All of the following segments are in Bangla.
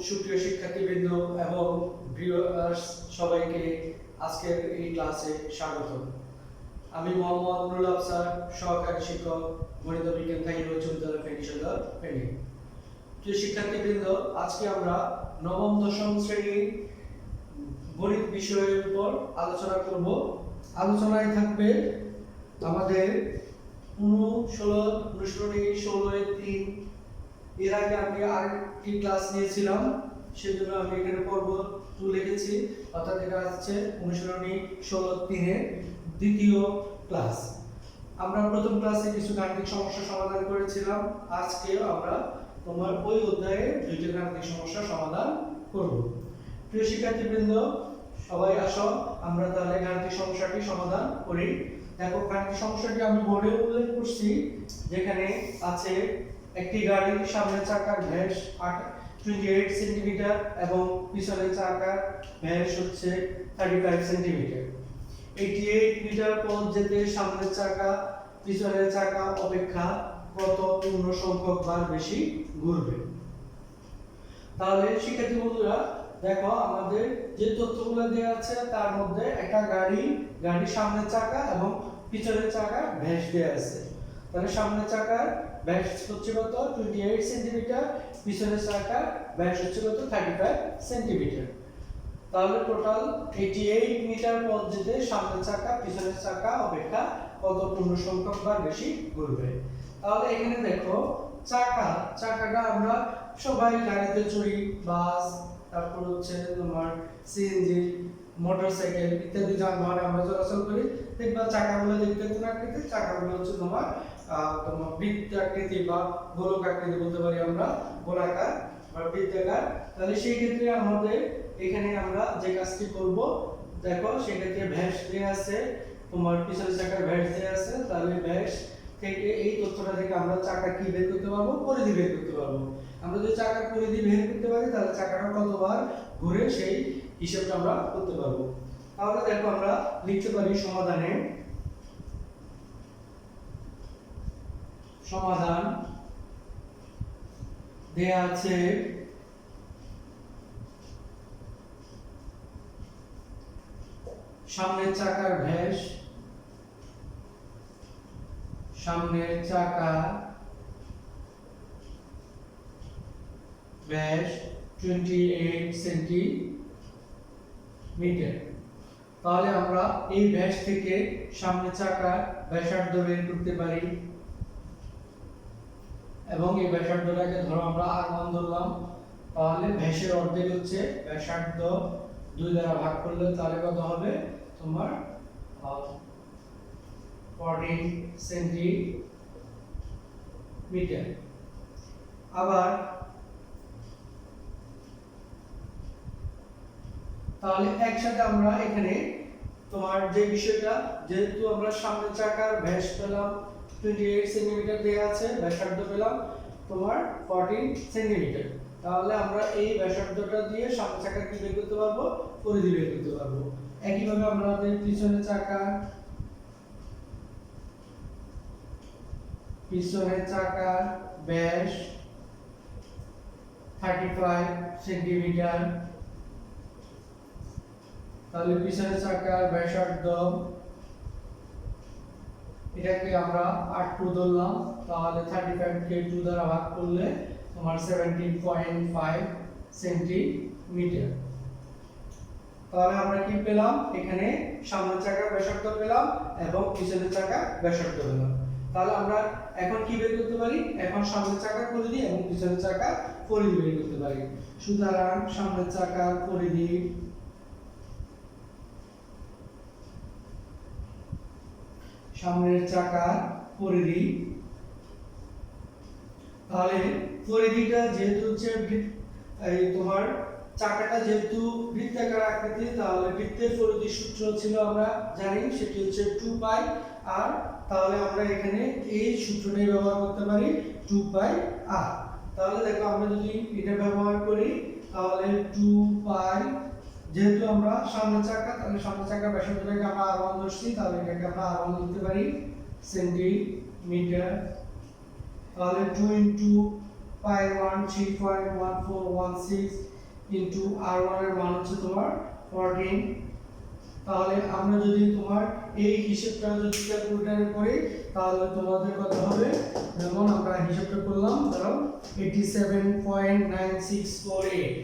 সুপ্রিয় শিক্ষার্থীবৃন্দ এবং ভিউয়ার্স সবাইকে আজকের এই ক্লাসে স্বাগত। আমি মোহাম্মদ নুরুল আফসার, সহকারী শিক্ষক, গণিত বিজ্ঞান কাহিনী উচ্চ বিদ্যালয় ফেনী সদর ফেনী। প্রিয় শিক্ষার্থীবৃন্দ, আজকে আমরা নবম দশম শ্রেণীর গণিত বিষয়ের উপর আলোচনা করব। আলোচনায় থাকবে আমাদের অনুশীলনী 16-3। এর আগে আমি আরেকটি ক্লাস নিয়েছিলাম, সেজন্য আমি এখানে পর্ব 2 লিখেছি, অর্থাৎ এটা হচ্ছে অনুশীলনী 16-3 দ্বিতীয় ক্লাস। আমরা প্রথম ক্লাসে কিছু গাণিতিক সমস্যা সমাধান করেছিলাম। আজকে আমরা তোমার ওই অধ্যায়ে দুইটি গাণিতিক সমস্যা সমাধান করব। প্রিয় শিক্ষার্থীবৃন্দ, সবাই আসো আমরা তাহলে গাণিতিক সমস্যাটি সমাধান করি। দেখো, গাণিতিক সমস্যাটি আমি বোর্ডে উল্লেখ করছি, যেখানে আছে একটি গাড়ির সামনের চাকার ব্যাস 28 সেন্টিমিটার এবং পিছনের চাকার ব্যাস হচ্ছে 35 সেন্টিমিটার। 88 মিটার পথ যেতে সামনের চাকা পিছনের চাকা অপেক্ষা কত পূর্ণ সংখ্যক বার বেশি ঘুরবে? তাহলে শিক্ষার্থী বন্ধুরা দেখো, আমাদের যে তথ্যগুলো দেওয়া আছে তার মধ্যে একটা গাড়ির সামনের চাকা এবং পিছনের চাকার ব্যাস দেওয়া আছে। তাহলে সামনের চাকার ব্যাস হচ্ছে কত? 28 সেন্টিমিটার, পিছনের চাকার ব্যাস হচ্ছে কত? 35 সেন্টিমিটার। তাহলে টোটাল 88 মিটার পথ যেতে সামনের চাকা পিছনের চাকা অপেক্ষা কত পূর্ণ সংখ্যক বার বেশি ঘুরবে? তাহলে এখানে দেখো, চাকাটা আমরা সবাই গাড়িতে চড়ি, বাস, তারপর হচ্ছে তোমার সিএনজি, মোটরসাইকেল ইত্যাদি যানবাহনে আমরা চলাচল করি। দেখবা চাকাগুলো দেখতে কোন আকৃতি? চাকাগুলো হচ্ছে তোমার বৃত্তাকৃতি বা গোলক আকৃতি বলতে পারি আমরা, গোলাকার বা বৃত্তাকার। তাহলে সেই ক্ষেত্রে আমাদের এখানে আমরা যে কাজটি করব, দেখো সেক্ষেত্রে ব্যাস দেওয়া আছে, তোমার পিছনের চাকার ব্যাস দেওয়া আছে। তাহলে ব্যাস থেকে এই তথ্যটা থেকে আমরা চাকা কি বের করতে পারবো? পরিধি বের করতে পারবো। আমরা যদি চাকার পরিধি বের করতে পারি তাহলে চাকাটা কতবার ঘুরে সেই হিসাবটা আমরা করতে পারবো। তাহলে দেখো, আমরা লিখতে পারি সমাধান দেয়া আছে সামনের চাকার ব্যাস 28 সেন্টিমিটার। তাহলে আমরা এই ব্যাস থেকে সামনের চাকার ব্যাসার্ধ বের করতে পারি এবং এই ব্যাসার্ধটাকে ধরো আমরা r1 ধরলাম। তাহলে ব্যাসের অর্ধেক হচ্ছে ব্যাসার্ধ, 2 দ্বারা ভাগ করলে তাহলে কত হবে? তোমার 14 সেন্টিমিটার। আবার তাহলে একসাথে আমরা এখানে তোমার যে বিষয়টা, যেহেতু আমরা সামনের চাকার ব্যাস পেলাম 28 সেন্টিমিটার দেয়া আছে, ব্যাসার্ধ পেলাম তোমার 14 সেন্টিমিটার। তাহলে আমরা এই ব্যাসার্ধটা দিয়ে সামনের চাকা কি বের করতে পারবো? পরিধি বের করতে পারবো। একইভাবে আমাদের পিছনের চাকার ব্যাস 35 সেন্টিমিটার। তাহলে পিছনের চাকার ব্যাসার্ধ, এটাকে আমরা r2 ধরলাম। তাহলে 35 কে 2 দ্বারা ভাগ করলে তোমার 17.5 সেন্টিমিটার। তাহলে আমরা কি পেলাম? এখানে সামনের চাকার ব্যাসার্ধ পেলাম এবং পিছনের চাকার ব্যাসার্ধ পেলাম। তাহলে আমরা এখন কি বের করতে পারি? এখন সামনের চাকার পরিধি এবং পিছনের চাকার পরিধি বের করতে পারি। সুতরাং সামনের চাকার পরিধি তাহলে পরিধিটা যেহেতু হচ্ছে এই তোমার চাকাটা যেহেতু বৃত্তাকার আকৃতি, তাহলে বৃত্তের পরিধির সূত্র ছিল আমরা জানি, সেটি হচ্ছে 2 পাই r। তাহলে আমরা এখানে এই সূত্রটাই ব্যবহার করতে পারি, 2 পাই r। তাহলে দেখো, আমরা যদি এটা ব্যবহার করি তাহলে 2 পাই, যেহেতু আমরা সামনের চাকা, তাহলে সামনের চাকার ব্যাসার্ধটাকে আমরা r1 ধরছি, তাহলে এটাকে আমরা r1 লিখতে পারি সেন্টিমিটার। তাহলে 2 * পাই 1 3.1416 ইনটু r1 এর মান হচ্ছে তোমার 14। তাহলে আমরা যদি তোমার এই হিসাবটা যদি ক্যালকুলেটরে করি তাহলে তোমাদের কত হবে, যেমন আমরা হিসাবটা করলাম ধরো 87.9648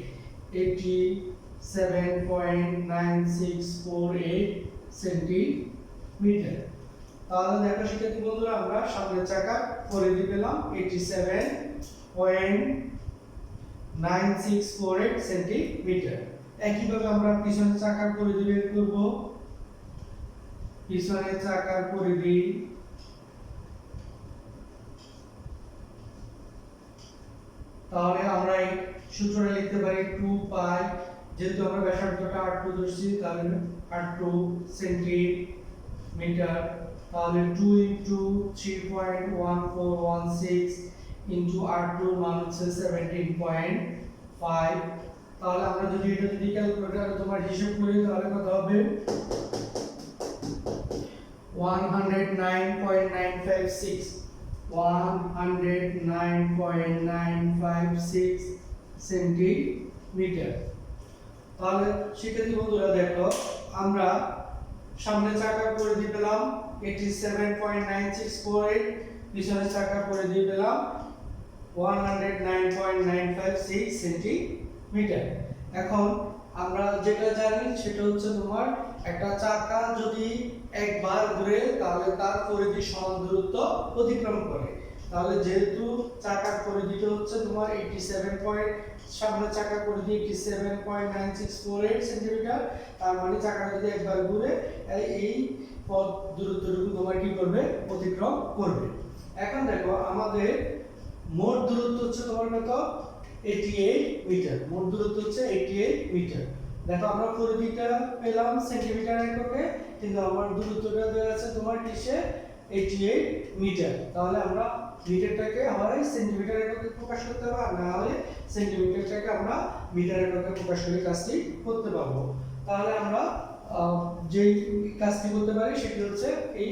87.9648 সেন্টিমিটার। তাহলে দেখো শিক্ষার্থী বন্ধুরা আমরা সামনের চাকা পরিধি পেলাম 87.9648 সেন্টিমিটার। একইভাবে আমরা পিছনের চাকার পরিধি বের করব। পিছনের চাকার পরিধি তাহলে আমরা এই সূত্রটা লিখতে পারি 2 পাই, যেহেতু আমরা ব্যাসার্ধটা r2 ধরছি তাহলে r2 সেন্টিমিটার, তাহলে 2 ইনটু 3.1416 ইনটু r2 মান হচ্ছে 17.5। তাহলে আমরা যদি এটা যদি ক্যালকুলেটরে তোমার হিসাব করি তাহলে কত হবে 109.956 109.956 সেন্টিমিটার। তাহলে শিক্ষার্থী বন্ধুরা দেখো আমরা সামনের চাকার পরিধি পেলাম 87.9648, পিছনের চাকার পরিধি পেলাম 109.956 সেন্টিমিটার। এখন আমরা যেটা জানি সেটা হচ্ছে তোমার একটা চাকা যদি একবার ঘুরে তাহলে তার পরিধি সমান দূরত্ব অতিক্রম করে। তাহলে যেহেতু চাকার পরিধিটা হচ্ছে তোমার 87 সামনের চাকার পরিধি 87.9648 সেন্টিমিটার, তার মানে চাকাটা যদি একবার ঘুরে এই পথ দূরত্বটুকু তোমার কি করবে, অতিক্রম করবে। এখন দেখো আমাদের মোট দূরত্ব হচ্ছে তোমার কত 88 মিটার, মোট দূরত্ব হচ্ছে 88 মিটার। দেখো আমরা পরিধিটা পেলাম সেন্টিমিটার এককে, কিন্তু আমার দূরত্বটা দেওয়া আছে তোমার কিসে 88 মিটার। তাহলে আমরা মিটারটাকে আমরা সেন্টিমিটার এককে প্রকাশ করতে পারবো, না হলে সেন্টিমিটারটাকে আমরা মিটার এককে প্রকাশ করে কাজটি করতে পারবো। তাহলে আমরা যেই কাজটি করতে পারি সেটি হচ্ছে এই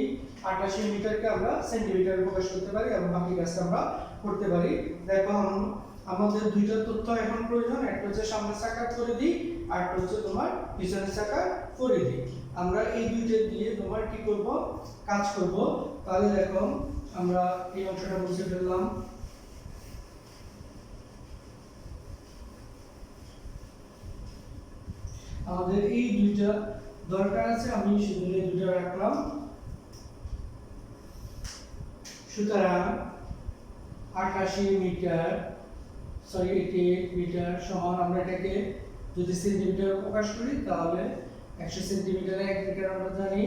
88 মিটারকে আমরা সেন্টিমিটারে প্রকাশ করতে পারি এবং বাকি কাজটা আমরা করতে পারি। দেখো আমাদের দুইটা তথ্য এখন প্রয়োজন, একটা হচ্ছে সামনের চাকার পরিধি আর একটা হচ্ছে তোমার পিছনের চাকার পরিধি। আমরা এই দুইটা দিয়ে তোমার কি করব, কাজ করব। তাহলে দেখো আমরা এই অংশটা মুছে ফেললাম। আমাদের এই দুইটা দরকার আছে, আমি শুধু এই দুইটা রাখলাম। সুতরাং 88 মিটার 88 মিটার সমান, আমরা এটাকে যদি সেন্টিমিটারে প্রকাশ করি তাহলে 100 সেন্টিমিটারে 1 মিটার আমরা জানি,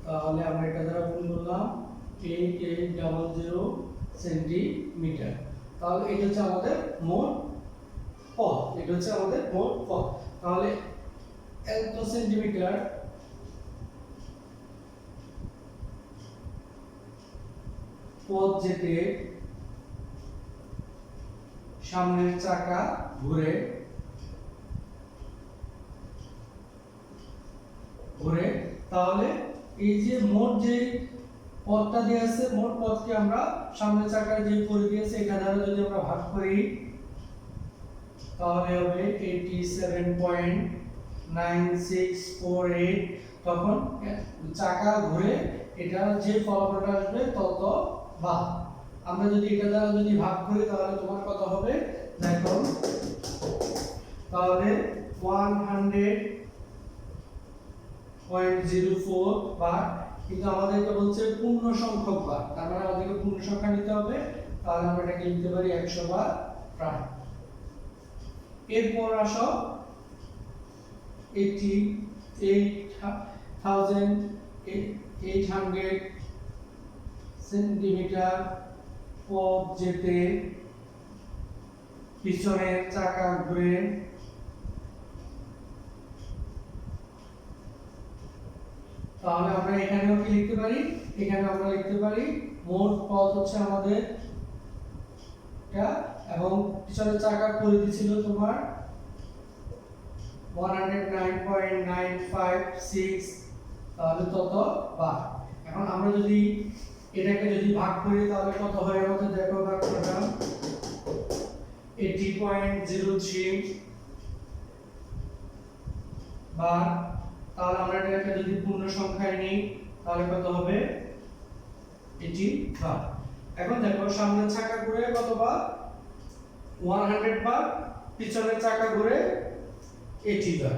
তাহলে আমরা এটা দ্বারা গুণ করলাম 8800 সেন্টিমিটার। তাহলে এটা হচ্ছে আমাদের মোট পথ, এটা হচ্ছে আমাদের মোট পথ। তাহলে এত সেন্টিমিটার পথ যেতে সামনের চাকা ঘুরে তাহলে এই যে মোট যে পথটা দেয়া আছে, মোট পথকে আমরা সামনের চাকার যে পরিধি আছে এটা দ্বারা যদি আমরা ভাগ করি তাহলে হবে 87.9648। তখন চাকা ঘুরে এটা যে ফলাফলটা আসবে তত বাদ। আমরা যদি এটা দ্বারা যদি ভাগ করি তাহলে তোমার কত হবে দেখো, তাহলে 100.04 বার, কিন্তু আমাদেরকে বলছে পূর্ণ সংখ্যক বার, তার মানে আমাদেরকে পূর্ণ সংখ্যা নিতে হবে। তাহলে আমরা এটাকে লিখতে পারি 100 বার প্রায়। এরপর আসো 88,800 সেন্টিমিটার পথ যেতে পিছনের চাকা ঘুরে তাহলে আমরা এখানেও কি লিখতে পারি, এখানে আমরা লিখতে পারি মোট পথ হচ্ছে আমাদের এটা, এবং পিছনের চাকার পরিধি ছিল তোমার 109.956, তাহলে তত বার। এখন আমরা যদি এটাকে যদি ভাগ করি তাহলে কত হয় আমাদের দেখো, ভাগ করলাম 80.03 বার। তাহলে আমরা এটাকে যদি পূর্ণ সংখ্যায় নিই তাহলে কত হবে 80 বার। এখন দেখো সামনের চাকা ঘুরে কত বার 100 বার, পিছনের চাকা ঘুরে 80 বার।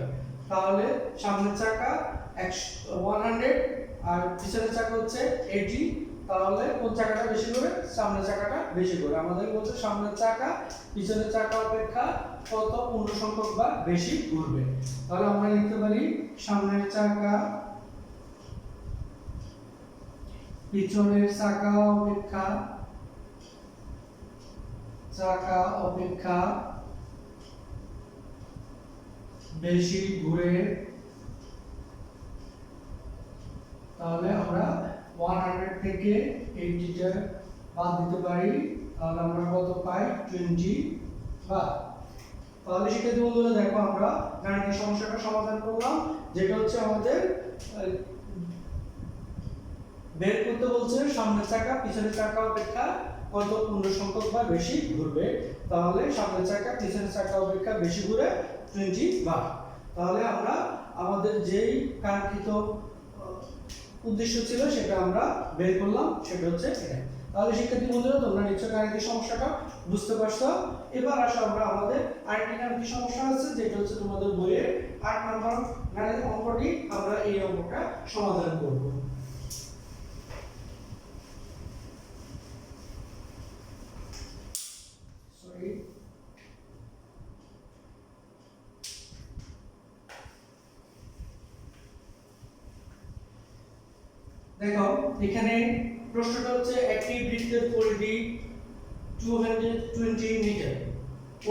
তাহলে সামনের চাকা 100 আর পিছনের চাকা হচ্ছে 80, তাহলে কোন চাকাটা বেশি ঘুরে সামনের চাকাটা বেশি ঘুরে। আমাদের বলছে সামনের চাকা পিছনের চাকা অপেক্ষা কত পূর্ণ সংখ্যক বার বেশি ঘুরবে। তাহলে আমরা লিখতে পারি সামনের চাকা পিছনের চাকা অপেক্ষা বেশি ঘুরে। তাহলে আমরা 100 থেকে 80 টা বাদ দিতে পারি, তাহলে আমরা কত পাই 20 বার। তাহলে শিক্ষার্থী বন্ধুরা দেখো আমরা গাণিতিক সমস্যাটা সমাধান করলাম, যেটা হচ্ছে আমাদের বের করতে বলছে সামনের চাকা পিছনের চাকা অপেক্ষা কত পূর্ণ সংখ্যক বার বেশি ঘুরবে। তাহলে সামনের চাকা পিছনের চাকা অপেক্ষা বেশি ঘুরে 20 বার। তাহলে আমরা আমাদের যেই কাঙ্ক্ষিত উদ্দেশ্য ছিল সেটা আমরা বের করলাম, সেটা হচ্ছে এটা। তাহলে শিক্ষার্থী বন্ধুরা তোমরা নিশ্চয়ই গাণিতিক সমস্যাটা বুঝতে পারছো। এবার আসো আমরা আমাদের আরেকটি গাণিতিক সমস্যা আছে, যেটা হচ্ছে তোমাদের বইয়ের 8 নম্বর গাণিতিক অঙ্কটি। আমরা এই অঙ্কটা সমাধান করব। দেখো এখানে প্রশ্নটা হচ্ছে একটি বৃত্তের পরিধি 220 মিটার,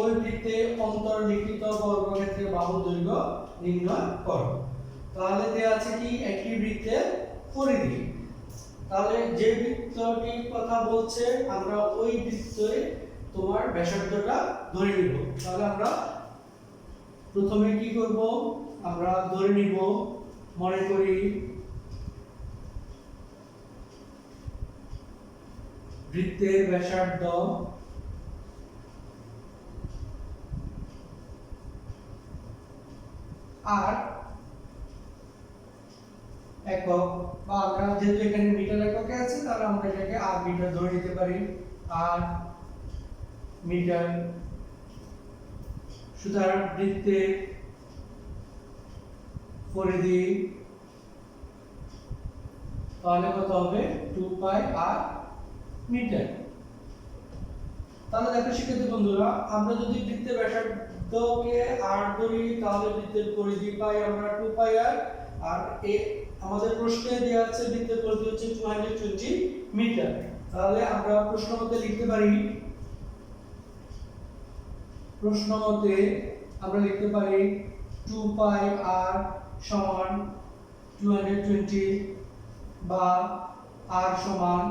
ওই বৃত্তে অন্তর্লিখিত বর্গক্ষেত্রের বাহু দৈর্ঘ্য নির্ণয় করো। তাহলে দেয়া আছে কি একটি বৃত্তের পরিধি, তাহলে যে বৃত্তটির কথা বলছে আমরা ওই বৃত্তে তোমার ব্যাসার্ধটা ধরে নিব। তাহলে আমরা প্রথমে কি করব, আমরা ধরে নিব মনে করি বৃত্তের ব্যাসার্ধ আর একক, বা আমরা যেহেতু এখানে মিটার এককে আছে তাহলে আমরা এটাকে আর মিটার ধরে নিতে পারি, আর মিটার। সুতরাং বৃত্তের পরিধি তাহলে কত হবে 2 পাই আর মিটার। তাহলে দেখো শিক্ষার্থী বন্ধুরা আমরা যদি বৃত্তের ব্যাসার্ধকে r ধরি তাহলে বৃত্তের পরিধি পাই আমরা 2 পাই r, আর আমাদের প্রশ্নে দেওয়া আছে বৃত্তের পরিধি হচ্ছে 220 মিটার। তাহলে আমরা প্রশ্ন মতে লিখতে পারি, আমরা লিখতে পারি 2 পাই r সমান 220 বা r সমান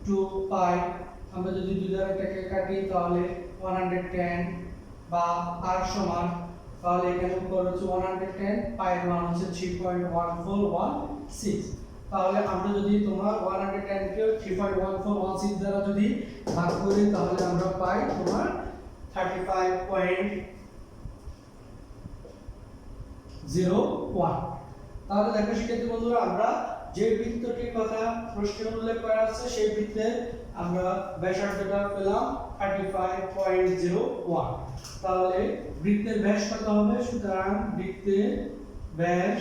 2 পাই। আমরা যদি দুই দ্বারা এটাকে কাটি তাহলে 110 বা r সমান, তাহলে এখানে উপর হচ্ছে 110, পাই এর মান হচ্ছে 3.1416। তাহলে আমরা যদি তোমার 110 কে 3.1416 দ্বারা যদি ভাগ করি তাহলে আমরা পাই তোমার 35.01। তাহলে দেখো শিক্ষার্থী বন্ধুরা আমরা যে বৃত্তটির কথা প্রশ্নে উল্লেখ করা আছে সেই বৃত্তে আমরা ব্যাসার্ধটা পেলাম 35.01। তাহলে বৃত্তের ব্যাস কত হবে, সুতরাং বৃত্তের ব্যাস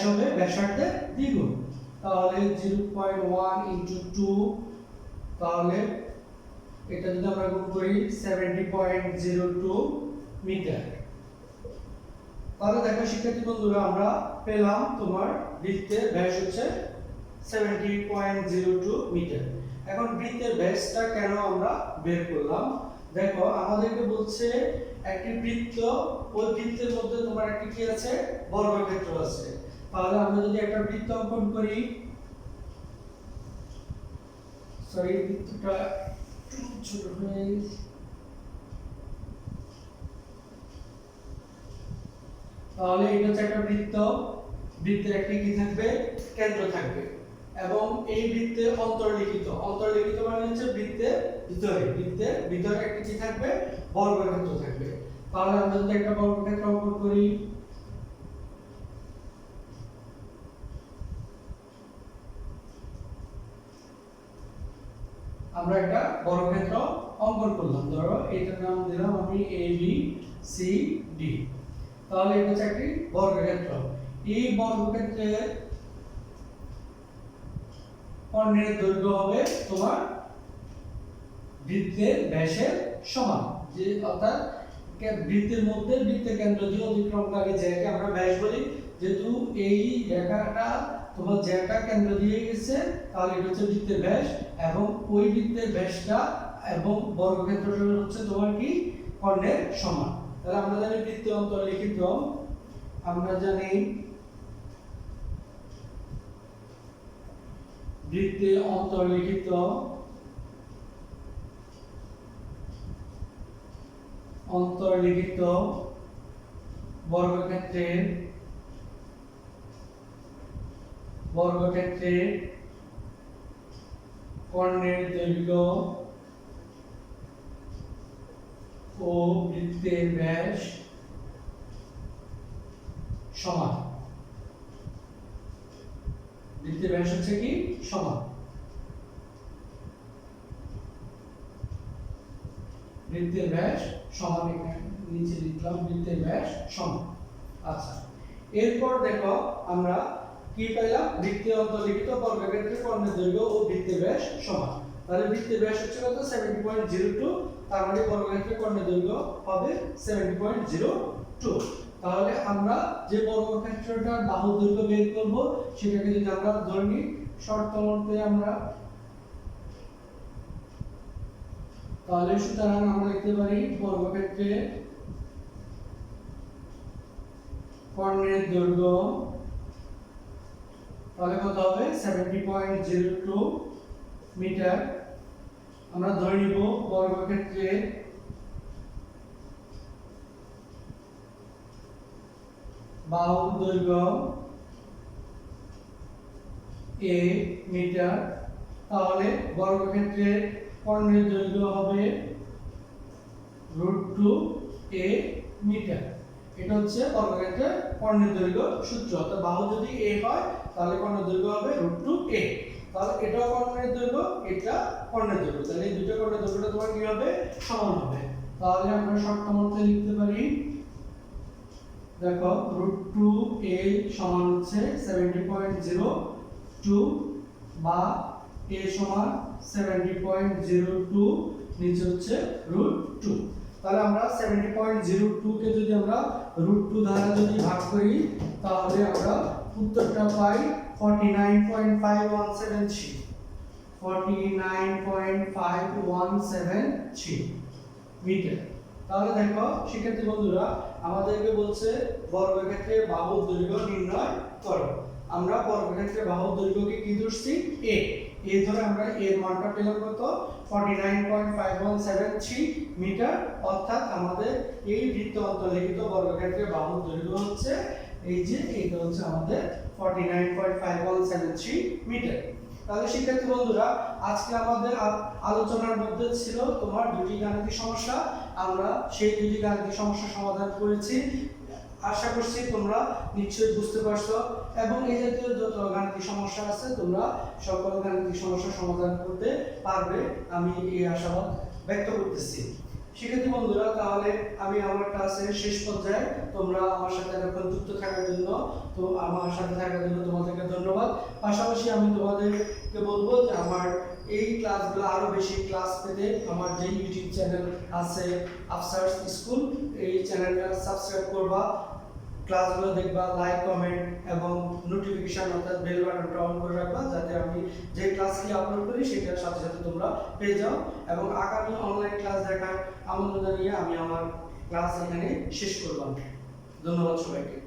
হবে ব্যাসার্ধের দ্বিগুণ। তাহলে 0.1 * 2, তাহলে এটা যদি আমরা গুণ করি 70.02 মিটার। তাহলে দেখো শিক্ষার্থী বন্ধুরা আমরা পেলাম তোমার বৃত্তের ব্যাস হচ্ছে 70.02 মিটার। এখন বৃত্তের ব্যাসটা কেন আমরা বের করলাম, দেখো আমাদেরকে বলছে একটি বৃত্ত, ওই বৃত্তের মধ্যে তোমার একটি কি আছে বর্গক্ষেত্র আছে। তাহলে আমরা যদি একটা বৃত্ত অঙ্কন করি, বৃত্তটা ছোট হয়ে, তাহলে এটা হচ্ছে একটা বৃত্ত, বৃত্তের একটি কি থাকবে কেন্দ্র থাকবে। এবং এই বৃত্তে অন্তর্লিখিত, অন্তর্লিখিত মানে হচ্ছে বৃত্তের ভিতরে, বৃত্তের ভিতরে একটা কি থাকবে, বর্গক্ষেত্র থাকবে। তাহলে আমরা যদি একটা বর্গক্ষেত্র অঙ্কন করি, আমরা একটা বর্গক্ষেত্র অঙ্কন করলাম, ধরো এটার নাম দিলাম আমি এ বি সি ডি। তাহলে এটা হচ্ছে একটি বর্গক্ষেত্র। এই বর্গক্ষেত্রের কর্ণের দৈর্ঘ্য হবে তোমার বৃত্তের ব্যাসের সমান, যে অর্থাৎ বৃত্তের মধ্যে বৃত্তের কেন্দ্র দিয়ে অতিক্রমকারী জ্যাকে আমরা ব্যাস বলি। যেহেতু এই রেখাটা তোমার জ্যাটা কেন্দ্র দিয়ে গেছে, তাহলে এটা হচ্ছে বৃত্তের ব্যাস, এবং ওই বৃত্তের ব্যাসটা এবং বর্গক্ষেত্রটা হচ্ছে তোমার কি কর্ণের সমান। তাহলে আমরা জানি বৃত্তে অন্তর্লিখিত, আমরা জানি বৃত্তে অন্তর্লিখিত বর্গক্ষেত্রের কর্ণের দৈর্ঘ্য ও বৃত্তের ব্যাস সমান। বৃত্তের ব্যাস হচ্ছে কি সমান, বৃত্তের ব্যাস সমান, এখানে নিচে লিখলাম বৃত্তের ব্যাস সমান। আচ্ছা, এরপর দেখো আমরা কি পেলাম, বৃত্তে অন্তর্লিখিত বর্গক্ষেত্রের কর্ণের দৈর্ঘ্য ও বৃত্তের ব্যাস সমান। তাহলে বৃত্তের ব্যাস হচ্ছে কত, 70.02, তার মানে বর্গক্ষেত্রের কর্ণের দৈর্ঘ্য হবে 70.02। তাহলে আমরা যে বর্গক্ষেত্রটার বাহু দৈর্ঘ্য বের করব, সেটাকে যদি আমরা ধরে নিই শর্ত মতে আমরা, তাহলে সুতরাং আমরা লিখতে পারি বর্গক্ষেত্রের কর্ণের দৈর্ঘ্য, তাহলে কত হবে 70.02 মিটার। আমরা ধরে নিব বর্গক্ষেত্রের বাহু দৈর্ঘ্য a মিটার, তাহলে বর্গক্ষেত্রের কর্ণের দৈর্ঘ্য হবে √2a মিটার। এটা হচ্ছে বর্গক্ষেত্রের কর্ণের দৈর্ঘ্য সূত্র। অর্থাৎ বাহু যদি a হয় তাহলে কর্ণের দৈর্ঘ্য হবে √2a। তাহলে এটাও কর্ণের দৈর্ঘ্য, এটা কর্ণের দৈর্ঘ্য, তাহলে এই দুটো কর্ণের দৈর্ঘ্যটা তোমার কি হবে, সমান হবে। তাহলে আমরা শর্ত মতে লিখতে পারি, দেখো √2a সমান হচ্ছে 70.02 বা a সমান 70.02, নিচে হচ্ছে √2। তাহলে আমরা 70.02 কে যদি আমরা √2 দ্বারা যদি ভাগ করি, তাহলে আমরা উত্তরটা পাই 49.517 মিটার। তাহলে দেখো শিক্ষার্থী বন্ধুরা, আমাদেরকে বলছে বর্গক্ষেত্রের বাহুর দৈর্ঘ্য নির্ণয় করো। আমরা বর্গক্ষেত্রের বাহুর দৈর্ঘ্যকে কি ধরছি, a ধরে আমরা এর মানটা পেলাম কত, 49.517 মিটার। অর্থাৎ আমাদের এই বৃত্ত অন্তর্লিখিত বর্গক্ষেত্রের বাহুর দৈর্ঘ্য হচ্ছে এই যে, এটা হচ্ছে আমাদের 49.517 মিটার। তাহলে শিক্ষার্থী বন্ধুরা, আজকে আমাদের আলোচনার মধ্যে ছিল তোমার দুটি গাণিতিক সমস্যা। আমরা সেই দুটি গাণিতিক সমস্যা সমাধান করেছি। আশা করছি তোমরা নিশ্চয়ই বুঝতে পারছো, এবং এই জাতীয় যত গাণিতিক সমস্যা আছে তোমরা সকল গাণিতিক সমস্যার সমাধান করতে পারবে, আমি এই আশাবাদ ব্যক্ত করতেছি। শিক্ষার্থী বন্ধুরা, তাহলে আমি আমার ক্লাসের শেষ পর্যায়ে, তোমরা আমার সাথে এতক্ষণ যুক্ত থাকার জন্য, তো আমার সাথে থাকার জন্য তোমাদেরকে ধন্যবাদ। পাশাপাশি আমি তোমাদেরকে বলবো যে আমার এই ক্লাসগুলো আরো বেশি ক্লাস পেতে আমার যে ইউটিউব চ্যানেল আছে আফসার্স স্কুল, এই চ্যানেলটা সাবস্ক্রাইব করবা, ক্লাসগুলো দেখবা, লাইক কমেন্ট এবং নোটিফিকেশন অর্থাৎ বেল বাটনটা অন করে রাখবা, যাতে আমি যে ক্লাসটি আপলোড করি সেটার সাথে সাথে তোমরা পেয়ে যাও। এবং আগামী অনলাইন ক্লাস দেখার আমন্ত্রণ জানিয়ে আমি আমার ক্লাস এখানে শেষ করলাম। ধন্যবাদ সবাইকে।